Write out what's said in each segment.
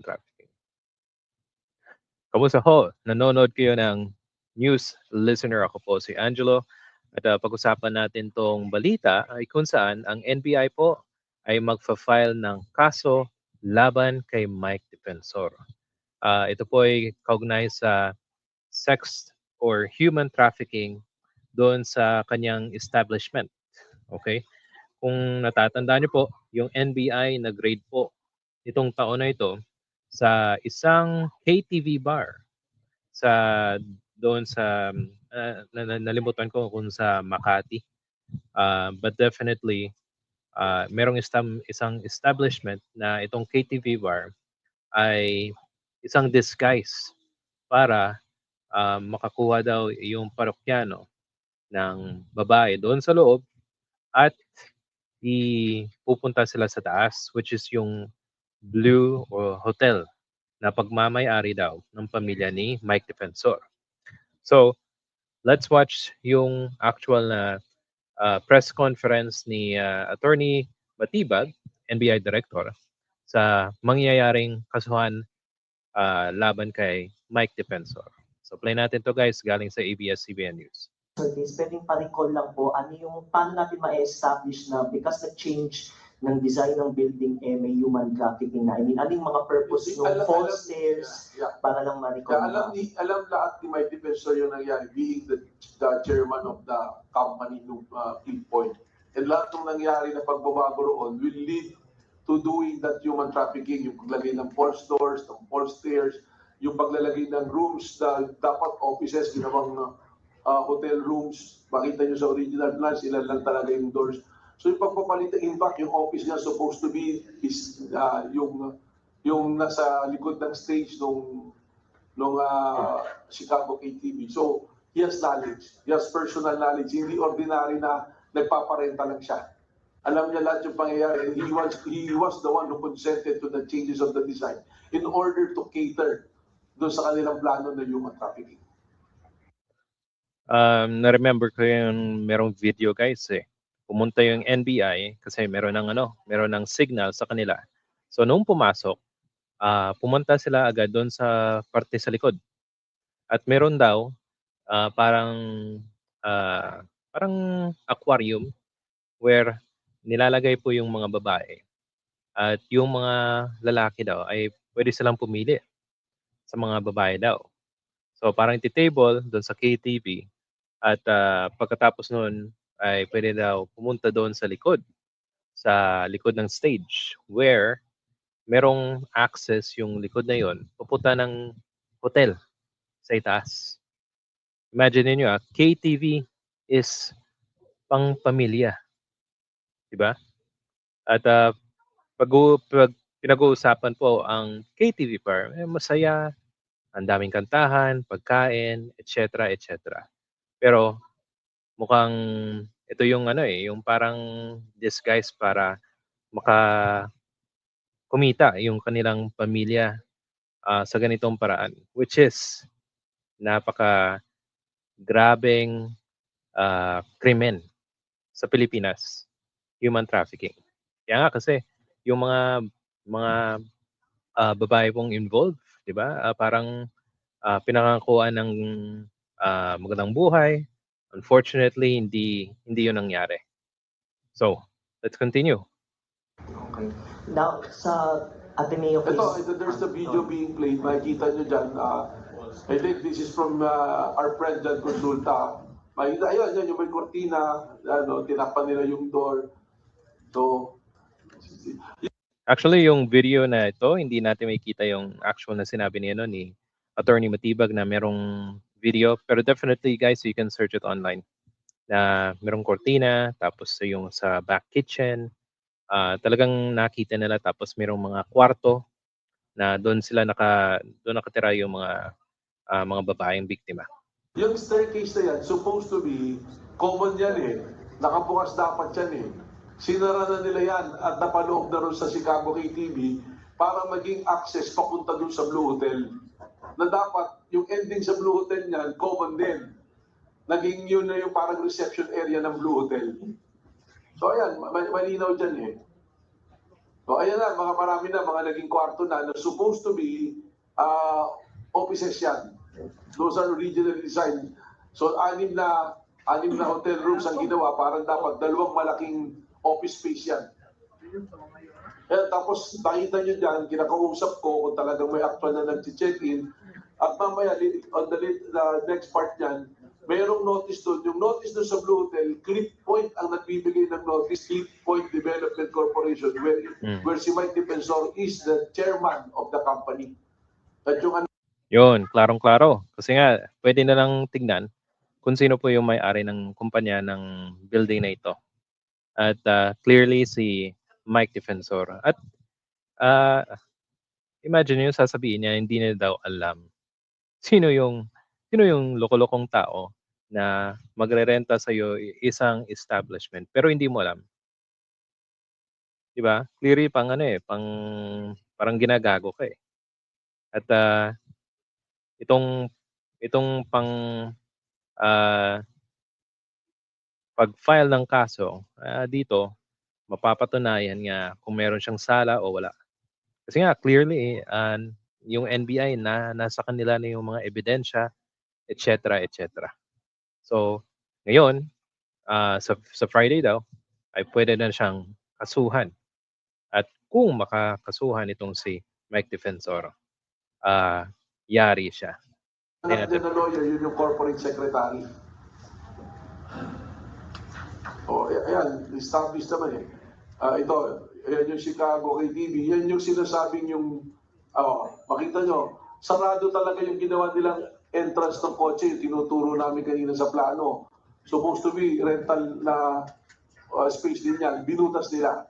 human trafficking. Kamusta ho? Nanonood kayo ng news listener. Ako po si Angelo. At pag-usapan natin tong balita ay kung saan ang NBI po ay magfa-file ng kaso laban kay Mike Defensor. Ito po ay kaugnay sa sex or human trafficking doon sa kanyang establishment. Okay? Kung natatandaan niyo po, yung NBI nag-raid po itong taon na ito sa isang KTV bar sa doon sa nalimutan ko kung sa Makati. But definitely merong isang establishment na itong KTV bar ay isang disguise para makakuha daw yung parokyano ng babae doon sa loob at pupunta sila sa taas, which is yung Blue o Hotel na pagmamay-ari daw ng pamilya ni Mike Defensor. So, let's watch yung actual na press conference ni Attorney Matibag, NBI Director, sa mangyayaring kasuhan laban kay Mike Defensor. So, play natin to guys, galing sa ABS-CBN News. Service, pwedeng pa-recall lang po, ano yung, paano natin ma-establish na because nag-change ng design ng building may human trafficking na? I mean, ano yung mga purpose ng false stairs para lang ma-recall? Alam lahat ni Mike Defensor yung nangyari, being the chairman of the company nung Pinpoint. And lahat ng nangyari na pagbabago roon will lead to doing that human trafficking, yung paglagay ng false doors, ng false stairs, yung paglalagay ng rooms na dapat offices, ginawang hotel rooms, makita nyo sa original plans, ilan lang talaga yung doors. So yung pagpapalit, in fact, yung office niya supposed to be is yung nasa likod ng stage nung Chicago KTV. So he has knowledge, he has personal knowledge, hindi ordinary na nagpaparenta lang siya. Alam niya lahat yung pangyayari. He was the one who consented to the changes of the design in order to cater doon sa kanilang plano na human trafficking. Na-remember ko yung merong video guys eh. Pumunta yung NBI kasi meron ng signal sa kanila. So nung pumasok, pumunta sila agad doon sa parte sa likod. At meron daw parang aquarium where nilalagay po yung mga babae. At yung mga lalaki daw ay pwede silang pumili sa mga babae daw. So parang table doon sa KTV. At pagkatapos noon ay pwede daw pumunta doon sa likod ng stage where merong access yung likod na yon pupunta ng hotel sa itaas. Imagine niyo KTV is pang pamilya. Diba? At pag pinag-uusapan po ang KTV bar, masaya, ang daming kantahan, pagkain, etc. etc. Pero mukhang ito yung yung parang disguise para kumita yung kanilang pamilya sa ganitong paraan, which is grabeng krimen sa Pilipinas, human trafficking. Kaya nga kasi yung mga babae pong involved, 'di ba? Parang pinangakuan ng magandang buhay. Unfortunately, hindi 'yun nangyari. So, let's continue. Okay. Now, sa Ateneo case... Ito, there's the video being played. Makikita nyo dyan. I think this is from our friend Jan Consulta. Makikita, ayun, yung may kortina, tinapan nila yung door. So, actually, yung video na ito, hindi natin makikita yung actual na sinabi ni Attorney Matibag na merong video. Pero definitely, guys, you can search it online. Na merong kortina, tapos yung sa back kitchen, talagang nakita nila, tapos merong mga kwarto na doon nakatira yung mga babaeng biktima. Yung staircase na yan, supposed to be common yan eh. Nakabukas dapat yan eh. Sinara na nila yan at napaloob na rin sa Chicago KTV para maging access papunta dun sa Blue Hotel. Na dapat yung ending sa Blue Hotel niyan, common din. Naging yun na yung parang reception area ng Blue Hotel. So ayan, malinaw dyan eh. So ayan na, marami na, mga naging kwarto na supposed to be offices yan. Those are originally designed. So anim na hotel rooms ang ginawa, parang dapat dalawang malaking office space yan. Tapos nakita nyo dyan, kinakausap ko kung talagang may actual na nag-check-in. At mamaya, on the next part niyan, mayroong notice doon. Yung notice doon sa Blue Hotel, Clip Point ang nagbibigay ng notice, Clip Point Development Corporation, where si Mike Defensor is the chairman of the company. At yung Yun, klarong-klaro. Kasi nga, pwede na lang tignan kung sino po yung may-ari ng kumpanya ng building na ito. At clearly si Mike Defensor. At imagine nyo, sasabihin niya, hindi na daw alam sino yung loko-lokong tao na magrerenta sa iyo isang establishment pero hindi mo alam. 'Di ba? Clearly parang ginagago ka eh. At itong pag-file ng kaso dito mapapatunayan nga kung meron siyang sala o wala. Kasi nga clearly yung NBI na nasa kanila na yung mga ebidensya, etc. etc. So, ngayon, sa Friday daw, ay pwede na siyang kasuhan. At kung makakasuhan itong si Mike Defensor, yari siya. na lawyer, yun yung corporate secretary. Ayan, established naman eh. Ito, yan yung Chicago KTV, yan yung sinasabing makita nyo, sarado talaga yung ginawa nilang entrance ng kotse, yung tinuturo namin kanina sa plano. Supposed to be rental na space din yan, binutas nila.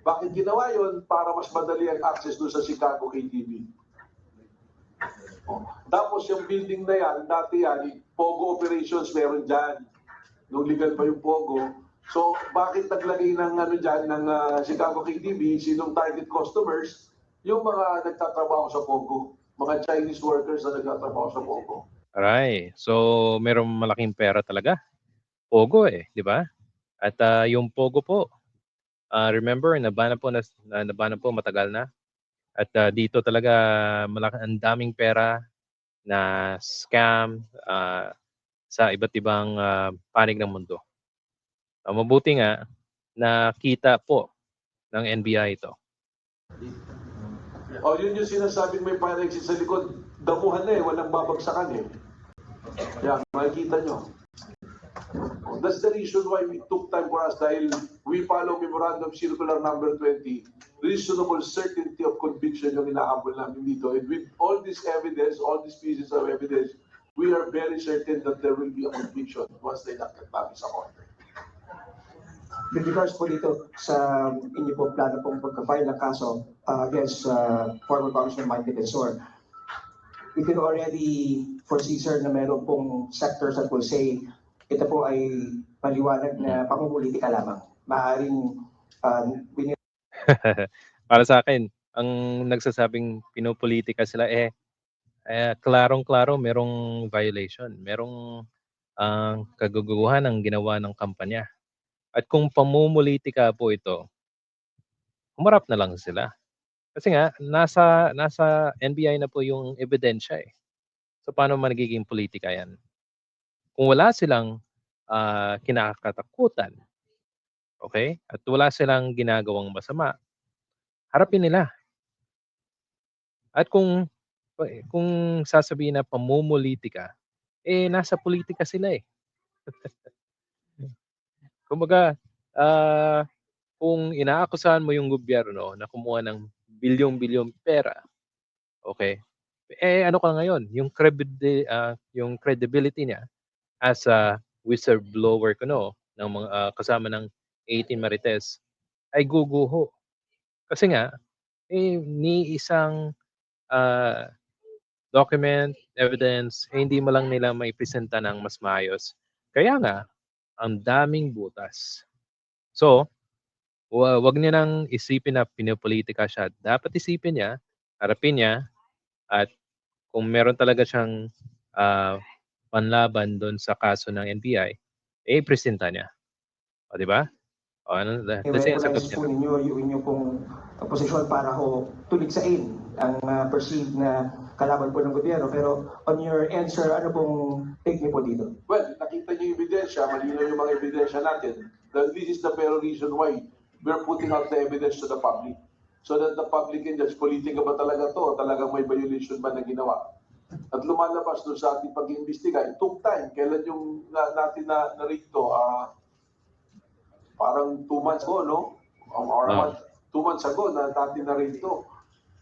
Bakit ginawa yun? Para mas madali ang access doon sa Chicago KTV. Tapos yung building na yan, dati yan, Pogo operations meron dyan. Nung legal pa yung Pogo. So, bakit naglagay ng Chicago KTV, sinong target customers? Yung mga nagtatrabaho sa Pogo. Mga Chinese workers na nagtatrabaho sa Pogo. Aray, so merong malaking pera talaga. Pogo eh, di ba? At yung Pogo po, remember, nabana po matagal na. At dito talaga ang daming pera na scam sa iba't ibang panig ng mundo. Mabuti nga nakita po ng NBI ito. Yun yung sinasabing may fire exit sa likod. Damuhan na eh, walang babagsakan eh. Yan, makikita nyo. That's the reason why it took time for us dahil we follow Memorandum Circular number 20. Reasonable certainty of conviction yung inahabol namin dito. And with all this evidence, all these pieces of evidence, we are very certain that there will be a conviction once they not get back sa court. With regards po dito sa inyo po plano pong pagka-file ng kaso against former Congressman Mike Defensor, we can already foresee, sir, na meron pong sectors that will say ito po ay maliwanag na pamumulitika lamang. Maaaring para sa akin, ang nagsasabing pinopolitika sila klarong-klaro merong violation, merong kaguguhan ang ginawa ng kampanya. At kung pamumulitika po ito, humarap na lang sila. Kasi nga nasa NBI na po yung ebidensya eh. So paano magiging politika 'yan? Kung wala silang kinakatakutan, okay? At wala silang ginagawang masama, harapin nila. At kung sasabihin na pamumulitika, nasa politika sila eh. Kumbaga, kung inaakusahan mo yung gobyerno na kumuha ng bilyong-bilyong pera, okay? Ano ka ngayon? Yung credibility niya as a whistleblower ng mga kasama ng 18 Marites ay guguho. Kasi nga, ni isang document, evidence, hindi mo lang nila may presenta ng mas maayos. Kaya nga, ang daming butas. So, wag niya nang isipin na pinopolitika siya. Dapat isipin niya, harapin niya, at kung meron talaga siyang panlaban doon sa kaso ng NBI, presenta niya. O, di ba? O, ano, kasi ang sagot niya. yung inyo pong posisyon para ho tuligsain ang perceived na kalaban po ng gobyerno. Pero on your end, sir, ano pong take niyo po dito? Well, nakita niyo yung ebidensya, malinaw yung mga ebidensya natin. That this is the very reason why we're putting out the evidence to the public. So that the public can judge, politika ba talaga to? O talagang may violation ba na ginawa? At lumalabas doon sa ating pag-iimbestiga, it took time. Kailan yung natin na-read to? Parang 2 months ago, no? Or 2 months ago na natin na-read to.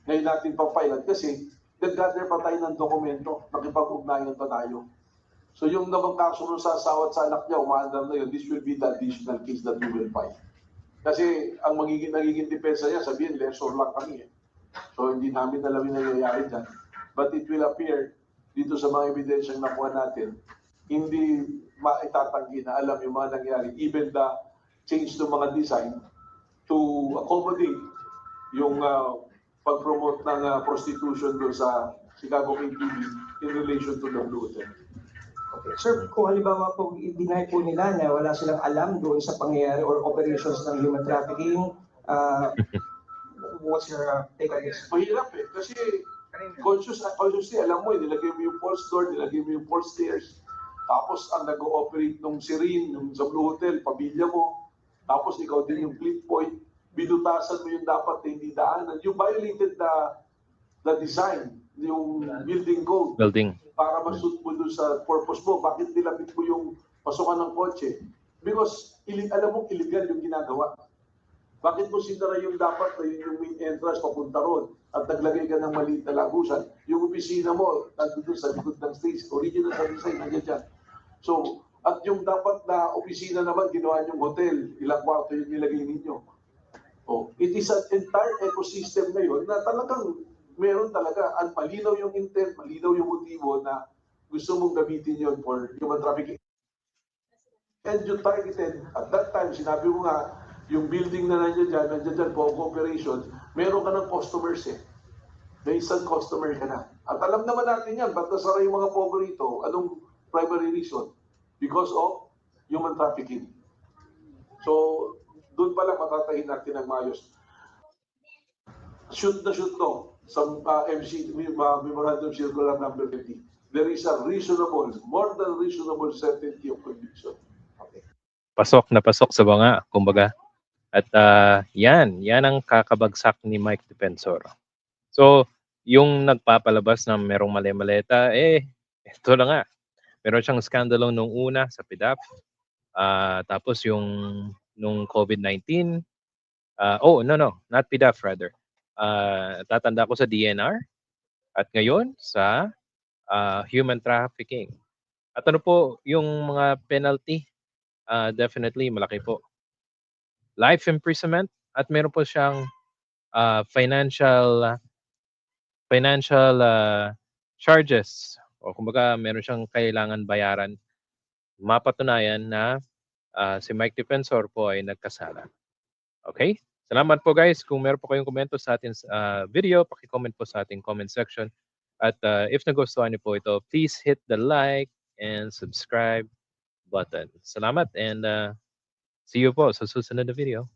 Ngayon natin pa-file kasi nag-gather pa tayo ng dokumento, nakipag-ugnayan pa tayo. So yung namang kaso nun sa asawa at sa anak niya, umaandar na yun, this will be the additional case that we will file. Kasi ang nagiging depensa niya, sabihin, lesser lang kami eh. So hindi namin alam yung nangyayari dyan. But it will appear dito sa mga ebidensyang nakuha natin, hindi maitatanggi na alam yung mga nangyari, even the change ng mga design to accommodate yung pag-promote ng prostitution doon sa Chicago KTV in relation to the Blue Hotel. Okay. Sir, kung halimbawa po i-deny po nila na wala silang alam doon sa pangyayari or operations ng human trafficking, what's your take on this? Mahirap eh, kasi consciously, alam mo, nilagay mo yung false door, nilagay mo yung false stairs, tapos ang nag-ooperate nung Serene, nung sa Blue Hotel, pamilya mo, tapos ikaw din yung flip point, binutasan mo yung dapat na hindi daanan. You violated the design, yung building code. Para ma-suit mo dun sa purpose mo. Bakit nilapit mo yung pasukan ng kotse? Because alam mo, illegal yung ginagawa. Bakit mo sinara yung dapat na yung main entrance papunta ron at naglagay ka ng maliit na lagusan? Yung opisina mo, nandun sa likod ng stage, original sa design, nandiyan dyan. So, at yung dapat na opisina naman, ginawa yung hotel, ilang kwarto yung nilagay ninyo. Oh, it is an entire ecosystem na yun na talagang meron talaga, at malinaw yung intent, malinaw yung motibo na gusto mong gamitin yun for human trafficking. And you targeted, at that time, sinabi mo nga, yung building na nandiyan dyan for cooperation, meron ka ng customers eh. May isang customer ka na. At alam naman natin yan, ba't nasara yung mga paborito? Anong primary reason? Because of human trafficking. So, doon pala matatahin natin ang maayos. Shoot no, sa Memorandum Circular number 50. There is a reasonable, more than reasonable certainty of conviction. Okay. Pasok na pasok sa banga, kumbaga. At yan ang kakabagsak ni Mike Defensor. So, yung nagpapalabas na merong mali-maleta, ito na nga. Meron siyang skandalo nung una sa PDAP. Tapos yung nung COVID-19, not PDAP rather. Tatanda ko sa DNR at ngayon sa human trafficking. At ano po yung mga penalty? Definitely malaki po. Life imprisonment at meron po siyang financial charges o kumbaga meron siyang kailangan bayaran. Mapatunayan na si Mike Defensor po ay nagkasala. Okay? Salamat po guys. Kung meron po kayong komento sa ating video, paki-comment po sa ating comment section. At if nagustuhan niyo po ito, please hit the like and subscribe button. Salamat and see you po sa susunod na video.